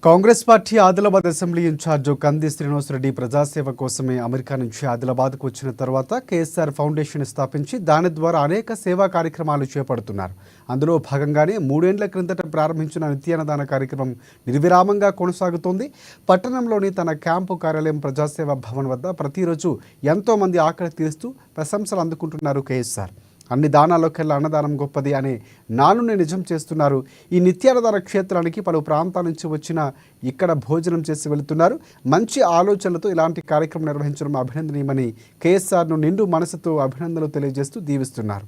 Congress party Adilabad assembly incharge Kandi Srinivasa Reddy ప్రజాసేవ కోసమే America నుంచి ఆదిలాబాద్కు వచ్చిన తర్వాత కేఎస్ఆర్ ఫౌండేషన్ స్థాపించి దాని ద్వారా అనేక సేవా కార్యక్రమాలు చేపడుతున్నారు. అందులో భాగంగానే 3 ఏళ్ల క్రిందట ప్రారంభించిన నిత్యాన్నదాన కార్యక్రమం నిర్విరామంగా కొనసాగుతోంది. పట్టణంలోని తన క్యాంపు కార్యాలయం ప్రజాసేవ భవన్ వద్ద ప్రతిరోజు ఎంతో మంది ఆకలి తీరుస్తూ ప్రశంసలు అందుకుంటున్నారు కేఎస్ఆర్. అన్ని దానాల్లోకెల్లా అన్నదానం గొప్పది అనే నానుని నిజం చేస్తున్నారు. ఈ నిత్యాన్నదాన క్షేత్రానికి పలు ప్రాంతాల నుంచి వచ్చిన ఇక్కడ భోజనం చేసి వెళుతున్నారు. మంచి ఆలోచనలతో ఇలాంటి కార్యక్రమం నిర్వహించడం అభినందనీయమని కేఎస్ఆర్ను నిండు మనసుతో అభినందనలు తెలియజేస్తూ దీవిస్తున్నారు.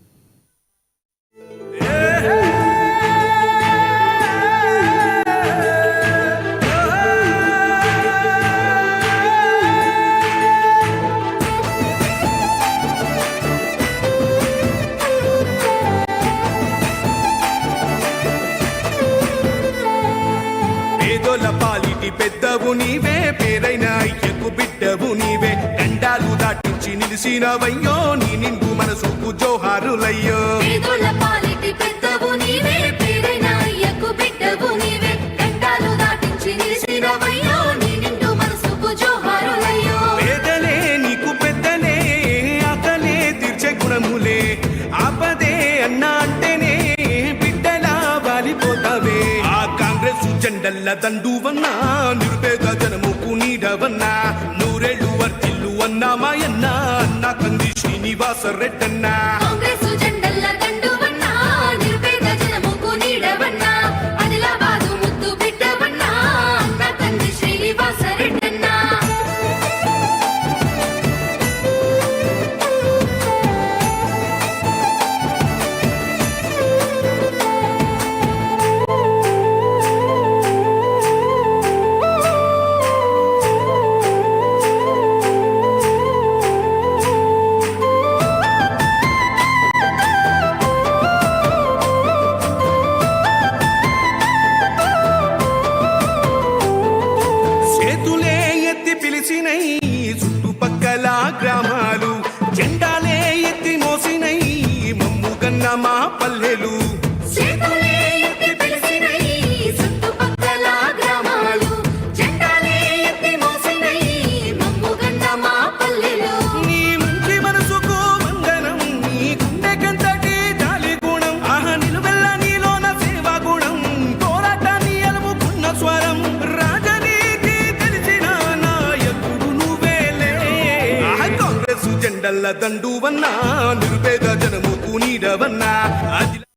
పాలిటి పెద్దవు నీవే, పేరైన అయ్యకు బిడ్డవు నీవే, గండాలు దాటించి నిలిసినవయ్యో, నీ నిండు మనసుకు జోహారులయ్యో. పాలిటి పెద్దవు నీవే, పేరైన అయ్యకు బిడ్డవు నీవే, గండాలు దాటించి నిలిసినవయ్యో, నీ నిండు మనసుకు జోహారులయ్యో. పేదలే నీకు పెద్దలే, ఆకలే తీర్చే గుణములే, ఆపదే అన్నా అంటేనే బిడ్డలా వాలిపోతావే. ఆ కాంగ్రెస్ జెండల్ల దండువన్నా, నిరుపేద జనముకు నీడవన్నా, నూరేళ్లు వర్తిల్లు అన్నా మాయన్న, అన్న కంది శ్రీనివాస రెడ్డన్నా. కాంగ్రెస్ జెండల్ల దండువన్నా, నిరుపేద జనముకు నీడవన్నా, ఆదిలాబాదు ముద్దు బిడ్డవన్నా, అన్న కంది శ్రీనివాస రెడ్డన్నా. చుట్టుపక్కల గ్రామాలు జెండాలే ఎత్తి మోసినై, మమ్ముగన్న మా పల్లెలు. నీ మంచి మనసుకు వందనం, నీ గుండెకెంతటి జాలి గుణం, ఆహా నిలువెల్ల నీలోన సేవా గుణం, పోరాటాన్ని అలుముకున్న స్వరం, రాజనీతి తెలిసిన నాయకుడు నువ్వేలే. కాంగ్రెస్ జెండల్ల దండువన్నా, నిరుపేద జనముకు నీడవన్నా.